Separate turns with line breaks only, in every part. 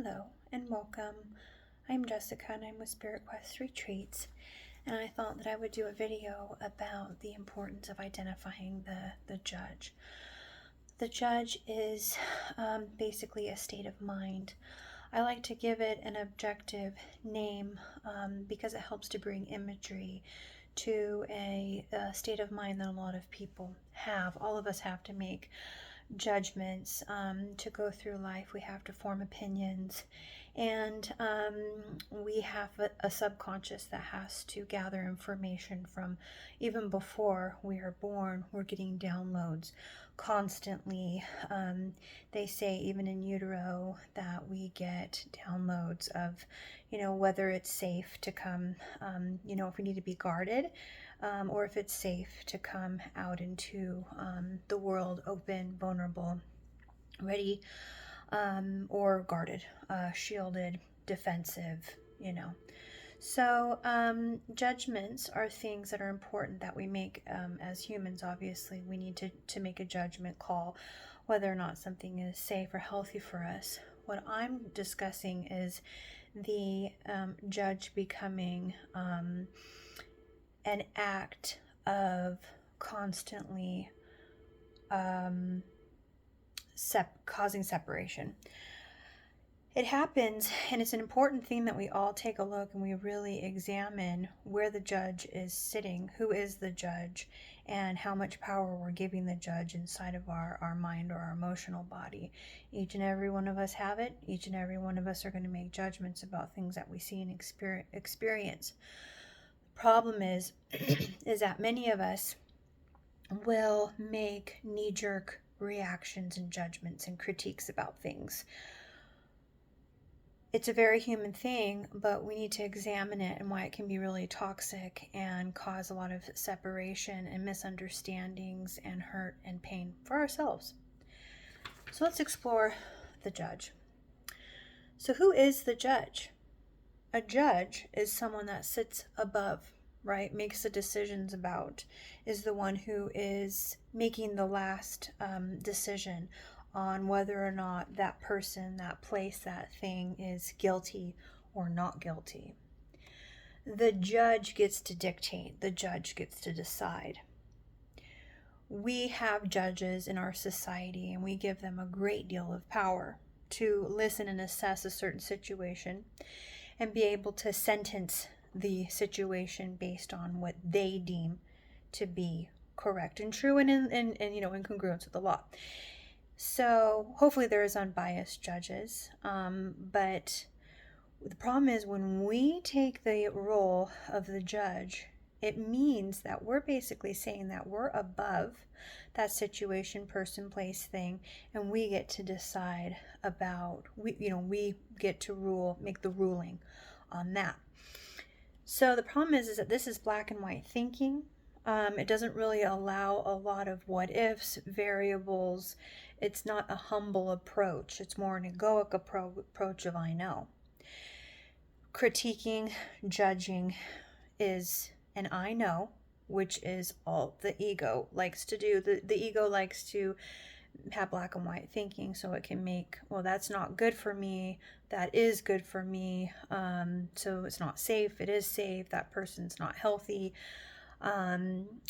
Hello and welcome. I'm Jessica and I'm with SpiritQuest Retreats, and I thought that I would do a video about the importance of identifying the judge. The judge is basically a state of mind. I like to give it an objective name because it helps to bring imagery to a state of mind that a lot of people have. All of us have to make judgments to go through life. We have to form opinions, and we have a subconscious that has to gather information from even before we are born. We're getting downloads constantly. They say even in utero that we get downloads of, whether it's safe to come, if we need to be guarded, or if it's safe to come out into the world open, vulnerable, ready, or guarded, shielded, defensive, So judgments are things that are important that we make as humans. Obviously, we need to make a judgment call whether or not something is safe or healthy for us. What I'm discussing is the judge becoming an act of constantly causing separation. It happens, and it's an important thing that we all take a look and we really examine where the judge is sitting, who is the judge, and how much power we're giving the judge inside of our mind or our emotional body. Each and every one of us have it. Each and every one of us are going to make judgments about things that we see and experience. Problem is that many of us will make knee-jerk reactions and judgments and critiques about things. It's a very human thing, but we need to examine it and why it can be really toxic and cause a lot of separation and misunderstandings and hurt and pain for ourselves. So let's explore the judge. So who is the judge? A judge is someone that sits above, right? Makes the decisions about, is the one who is making the last decision on whether or not that person, that place, that thing is guilty or not guilty. The judge gets to dictate. The judge gets to decide. We have judges in our society, and we give them a great deal of power to listen and assess a certain situation and be able to sentence the situation based on what they deem to be correct and true and in congruence with the law. So hopefully there is unbiased judges, but the problem is when we take the role of the judge, it means that we're basically saying that we're above that situation, person, place, thing, and we get to decide about, we get to rule, make the ruling on that. So the problem is that this is black and white thinking. It doesn't really allow a lot of what ifs, variables. It's not a humble approach. It's more an egoic approach of I know. Critiquing, judging is an I know, which is all the ego likes to do. The ego likes to have black and white thinking, so it can make, well, that's not good for me, that is good for me, so it's not safe, it is safe, that person's not healthy.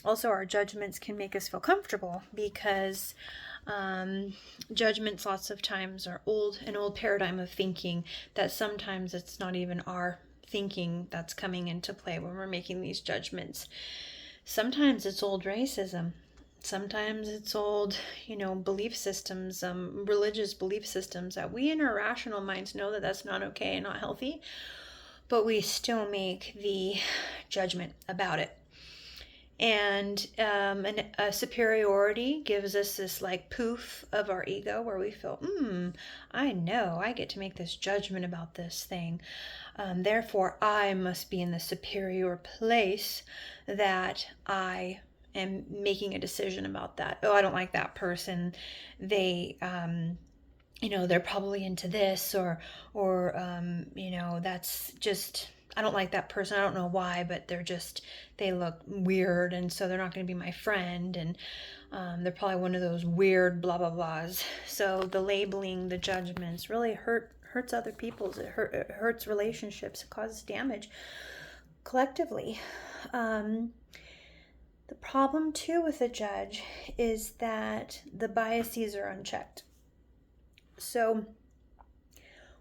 Also, our judgments can make us feel comfortable because judgments lots of times are an old paradigm of thinking that sometimes it's not even our thinking that's coming into play when we're making these judgments. Sometimes it's old racism. Sometimes it's old, belief systems, religious belief systems that we in our rational minds know that that's not okay and not healthy, but we still make the judgment about it. And a superiority gives us this like poof of our ego where we feel, I know I get to make this judgment about this thing. Therefore, I must be in the superior place that I am making a decision about that. Oh, I don't like that person. They, they're probably into this or that's just, I don't like that person. I don't know why, but they look weird, and so they're not going to be my friend. And they're probably one of those weird blah blah blahs. So the labeling, the judgments really hurts other people's. It hurts relationships. It causes damage collectively. The problem too with a judge is that the biases are unchecked. So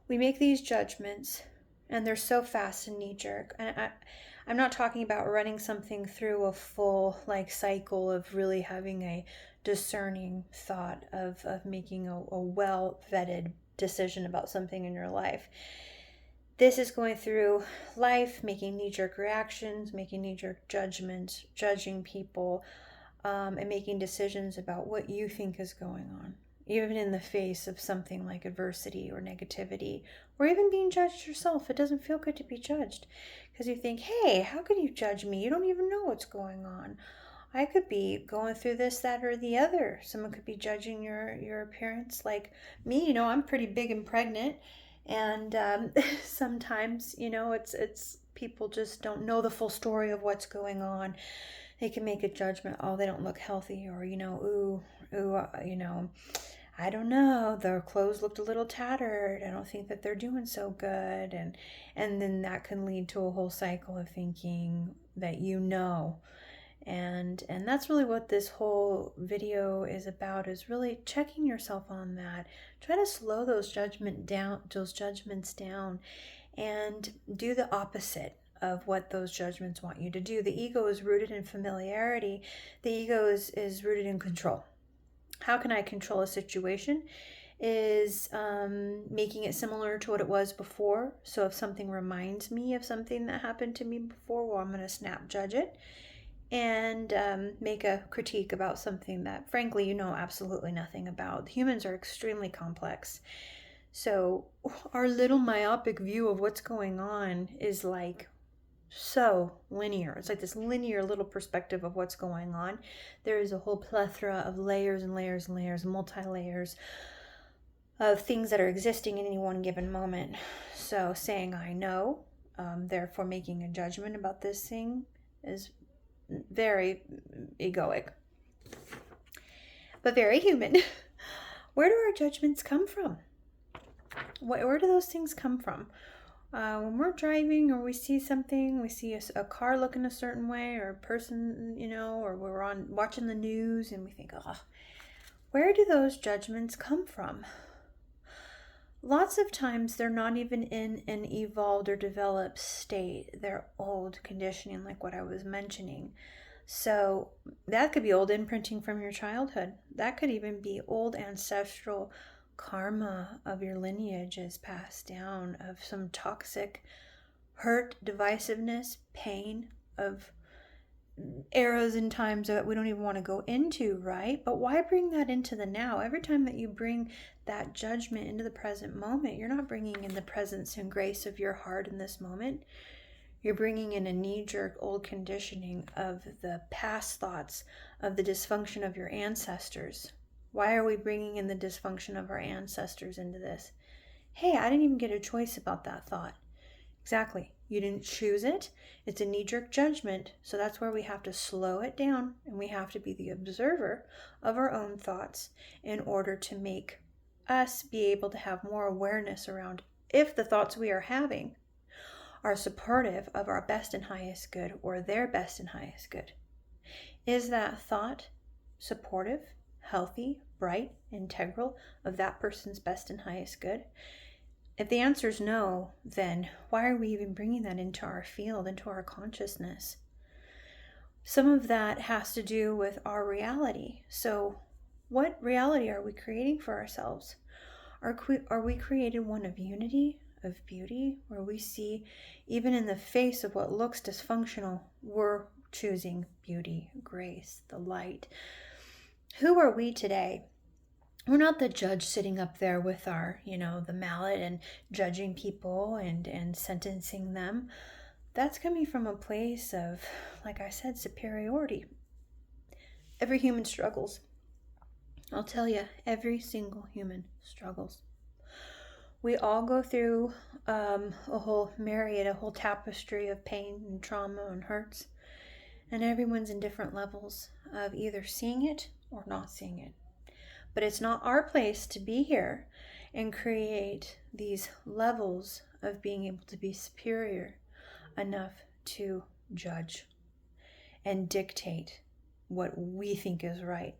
we make these judgments, and they're so fast and knee-jerk. And I'm not talking about running something through a full cycle of really having a discerning thought of making a well-vetted decision about something in your life. This is going through life, making knee-jerk reactions, making knee-jerk judgments, judging people, and making decisions about what you think is going on, even in the face of something like adversity or negativity, or even being judged yourself. It doesn't feel good to be judged because you think, hey, how could you judge me? You don't even know what's going on. I could be going through this, that, or the other. Someone could be judging your appearance. Like me, I'm pretty big and pregnant. And sometimes, it's people just don't know the full story of what's going on. They can make a judgment, oh, they don't look healthy, or, I don't know, their clothes looked a little tattered. I don't think that they're doing so good. And then that can lead to a whole cycle of thinking that And that's really what this whole video is about, is really checking yourself on that. Try to slow those judgments down and do the opposite of what those judgments want you to do. The ego is rooted in familiarity. The ego is rooted in control. How can I control a situation? Is making it similar to what it was before. So if something reminds me of something that happened to me before, well, I'm going to snap judge it and make a critique about something that, frankly, you know absolutely nothing about. Humans are extremely complex. So our little myopic view of what's going on is so linear. It's like this linear little perspective of what's going on. There is a whole plethora of layers and layers and layers, multi-layers of things that are existing in any one given moment. So saying I know, therefore making a judgment about this thing, is very egoic, but very human. Where do our judgments come from? Where do those things come from? When we're driving, or we see something, we see a car looking a certain way, or a person, or we're watching the news, and we think, oh, where do those judgments come from? Lots of times they're not even in an evolved or developed state. They're old conditioning, like what I was mentioning. So that could be old imprinting from your childhood. That could even be old ancestral karma of your lineage is passed down, of some toxic hurt, divisiveness, pain, of eras and times that we don't even want to go into, right? But why bring that into the now? Every time that you bring that judgment into the present moment, you're not bringing in the presence and grace of your heart in this moment. You're bringing in a knee-jerk old conditioning of the past thoughts, of the dysfunction of your ancestors. Why are we bringing in the dysfunction of our ancestors into this? Hey, I didn't even get a choice about that thought. Exactly. You didn't choose it. It's a knee-jerk judgment. So that's where we have to slow it down, and we have to be the observer of our own thoughts in order to make us be able to have more awareness around if the thoughts we are having are supportive of our best and highest good, or their best and highest good. Is that thought supportive, healthy, bright, integral of that person's best and highest good? If the answer is no, then why are we even bringing that into our field, into our consciousness? Some of that has to do with our reality. So what reality are we creating for ourselves? Are we created one of unity, of beauty, where we see, even in the face of what looks dysfunctional, we're choosing beauty, grace, the light? Who are we today? We're not the judge sitting up there with our, the mallet and judging people and sentencing them. That's coming from a place of, like I said, superiority. Every human struggles. I'll tell you, every single human struggles. We all go through a whole myriad, a whole tapestry of pain and trauma and hurts. And everyone's in different levels of either seeing it or not seeing it. But it's not our place to be here and create these levels of being able to be superior enough to judge and dictate what we think is right.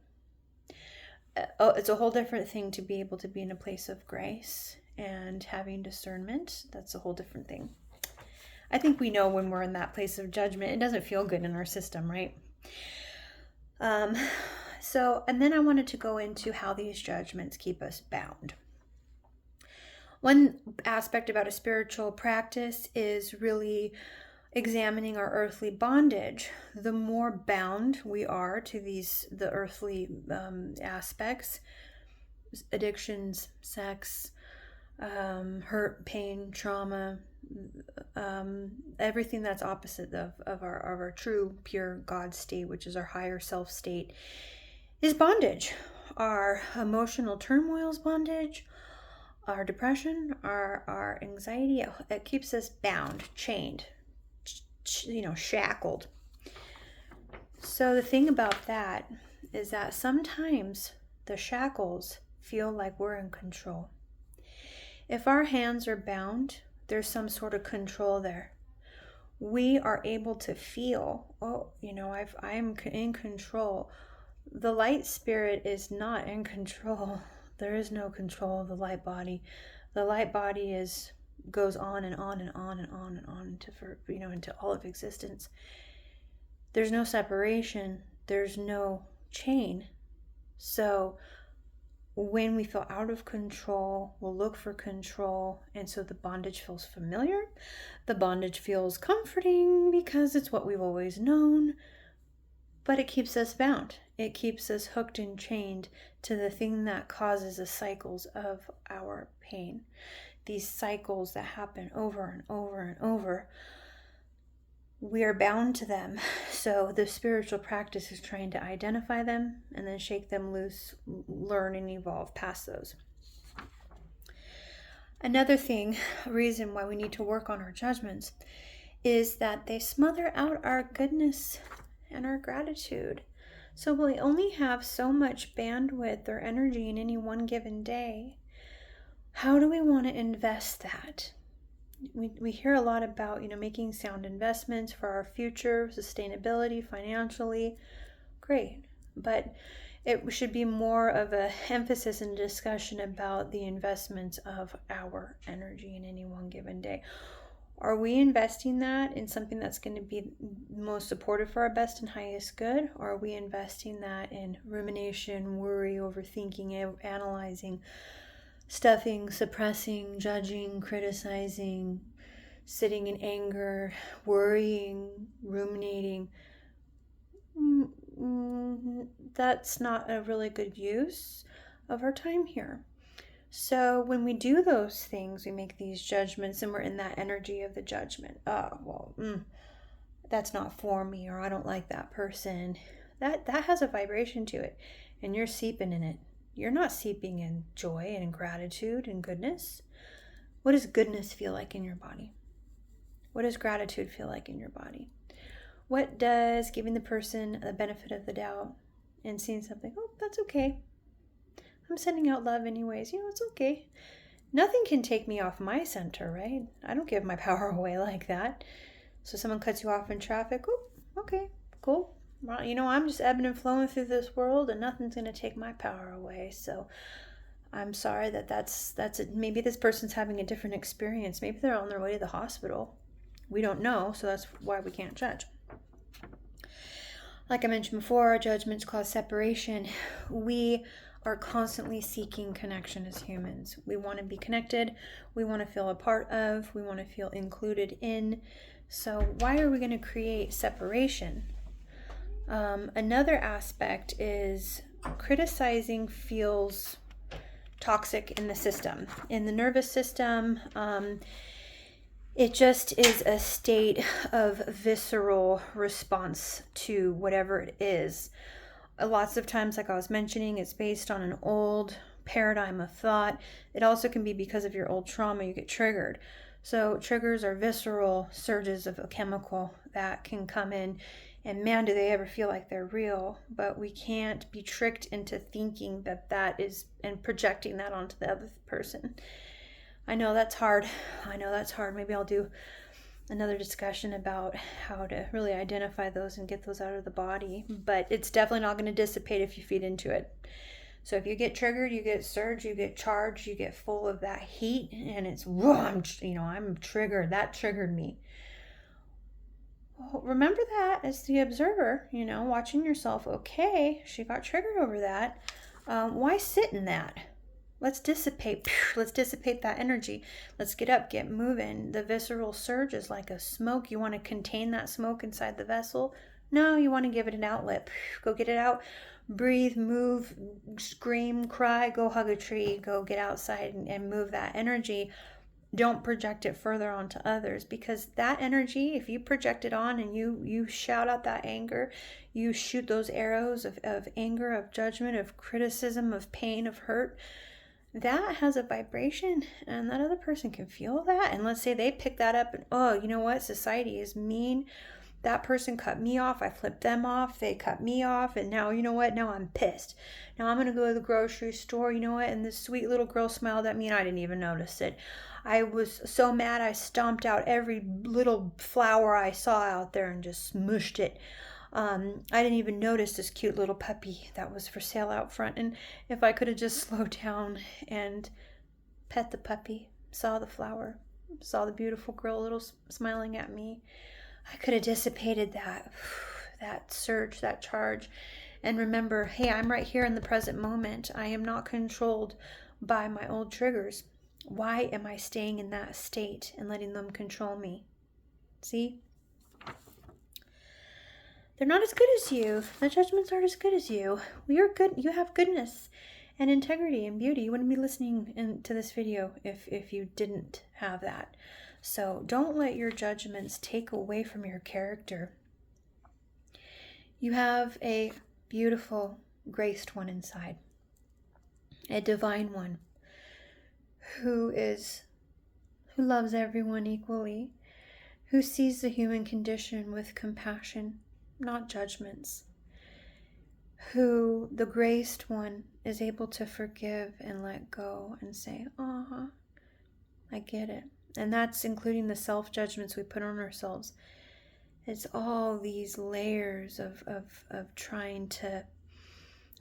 It's a whole different thing to be able to be in a place of grace and having discernment. That's a whole different thing. I think we know when we're in that place of judgment, it doesn't feel good in our system, right? And then I wanted to go into how these judgments keep us bound. One aspect about a spiritual practice is really examining our earthly bondage. The more bound we are to the earthly aspects, addictions, sex, hurt, pain, trauma, everything that's opposite of our true, pure God state, which is our higher self state, is bondage. Our emotional turmoil is bondage. Our depression, our anxiety, it keeps us bound, chained, shackled. So the thing about that is that sometimes the shackles feel like we're in control. If our hands are bound, there's some sort of control there. We are able to feel, I'm in control. The light spirit is not in control. There is no control of the light body. The light body goes on and on and on and on and on into all of existence. There's no separation. There's no chain. So when we feel out of control, we'll look for control. And so the bondage feels familiar. The bondage feels comforting because it's what we've always known. But it keeps us bound. It keeps us hooked and chained to the thing that causes the cycles of our pain. These cycles that happen over and over and over. We are bound to them. So the spiritual practice is trying to identify them and then shake them loose, learn and evolve past those. Another reason why we need to work on our judgments is that they smother out our goodness and our gratitude. So we only have so much bandwidth or energy in any one given day. How do we want to invest that? We hear a lot about, making sound investments for our future, sustainability, financially. Great. But it should be more of an emphasis and discussion about the investments of our energy in any one given day. Are we investing that in something that's going to be most supportive for our best and highest good? Or are we investing that in rumination, worry, overthinking, analyzing, stuffing, suppressing, judging, criticizing, sitting in anger, worrying, ruminating? That's not a really good use of our time here. So when we do those things, we make these judgments and we're in that energy of the judgment. That's not for me, or I don't like that person. That has a vibration to it, and you're seeping in it. You're not seeping in joy and gratitude and goodness. What does goodness feel like in your body? What does gratitude feel like in your body? What does giving the person the benefit of the doubt and seeing something, that's okay. I'm sending out love anyways. It's okay. Nothing can take me off my center, right? I don't give my power away like that. So someone cuts you off in traffic. Okay, cool. Well, I'm just ebbing and flowing through this world and nothing's going to take my power away. So I'm sorry that's it. Maybe this person's having a different experience. Maybe they're on their way to the hospital. We don't know, so that's why we can't judge. Like I mentioned before, our judgments cause separation. We are constantly seeking connection as humans. We want to be connected. We want to feel a part of. We want to feel included in. So why are we going to create separation? Another aspect is criticizing feels toxic in the system. In the nervous system, it just is a state of visceral response to whatever it is. Lots of times, like I was mentioning, it's based on an old paradigm of thought. It also can be because of your old trauma, you get triggered. So triggers are visceral surges of a chemical that can come in, and man, do they ever feel like they're real. But we can't be tricked into thinking that that is, and projecting that onto the other person. I know that's hard. Maybe I'll do another discussion about how to really identify those and get those out of the body. But it's definitely not going to dissipate if you feed into it. So if you get triggered, you get surged, you get charged, you get full of that heat, and it's, whoa, I'm triggered. That triggered me. Well, remember that as the observer, watching yourself. Okay, she got triggered over that. Why sit in that? Let's dissipate that energy. Let's get up, get moving. The visceral surge is like a smoke. You want to contain that smoke inside the vessel? No, you want to give it an outlet. Go get it out. Breathe, move, scream, cry, go hug a tree, go get outside and move that energy. Don't project it further onto others, because that energy, if you project it on and you shout out that anger, you shoot those arrows of anger, of judgment, of criticism, of pain, of hurt, that has a vibration, and that other person can feel that. And let's say they pick that up and, oh, you know what? Society is mean. That person cut me off. I flipped them off. They cut me off. And now, you know what? Now I'm pissed. Now I'm going to go to the grocery store. You know what? And this sweet little girl smiled at me and I didn't even notice it. I was so mad I stomped out every little flower I saw out there and just smushed it. I didn't even notice this cute little puppy that was for sale out front. And if I could have just slowed down and pet the puppy, saw the flower, saw the beautiful girl little smiling at me, I could have dissipated that surge, that charge. And remember, hey, I'm right here in the present moment. I am not controlled by my old triggers. Why am I staying in that state and letting them control me? See? They're not as good as you. The judgments aren't as good as you. We are good. You have goodness and integrity and beauty. You wouldn't be listening to this video if you didn't have that. So don't let your judgments take away from your character. You have a beautiful, graced one inside, a divine one who loves everyone equally, who sees the human condition with compassion, not judgments, who, the graced one, is able to forgive and let go and say, I get it. And that's including the self-judgments we put on ourselves. It's all these layers of trying to,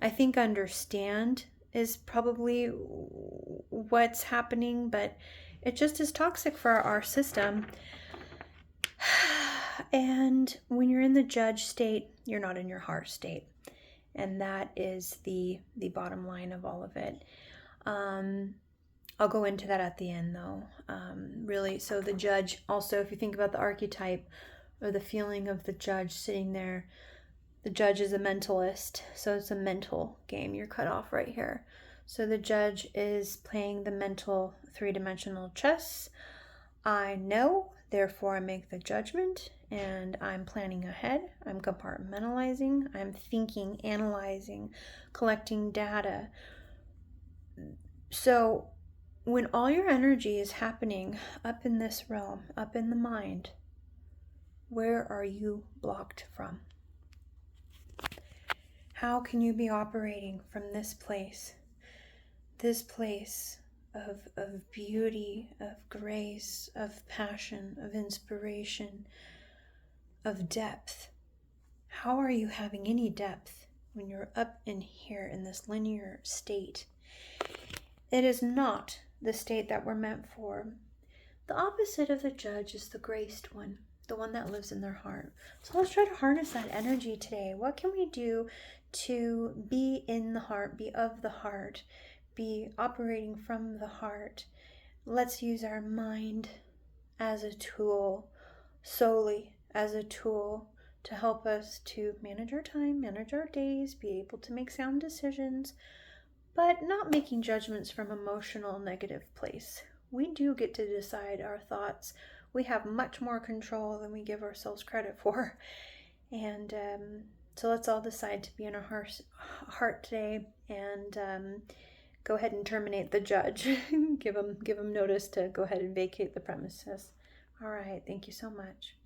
I think, understand is probably what's happening, but it just is toxic for our system. And when you're in the judge state, you're not in your heart state. And that is the bottom line of all of it. I'll go into that at the end, though. Really, so the judge, also, if you think about the archetype or the feeling of the judge sitting there, the judge is a mentalist, so it's a mental game. You're cut off right here. So the judge is playing the mental three-dimensional chess. I know, therefore I make the judgment, and I'm planning ahead. I'm compartmentalizing. I'm thinking, analyzing, collecting data. So when all your energy is happening up in this realm, up in the mind, where are you blocked from? How can you be operating from this place of beauty, of grace, of passion, of inspiration, of depth? How are you having any depth when you're up in here in this linear state? It is not the state that we're meant for. The opposite of the judge is the graced one, the one that lives in their heart. So let's try to harness that energy today. What can we do to be in the heart, be of the heart, be operating from the heart? Let's use our mind as a tool, solely as a tool, to help us to manage our time, manage our days, be able to make sound decisions, but not making judgments from emotional negative place. We do get to decide our thoughts. We have much more control than we give ourselves credit for. And so let's all decide to be in our heart today and go ahead and terminate the judge. Give them notice to go ahead and vacate the premises. All right. Thank you so much.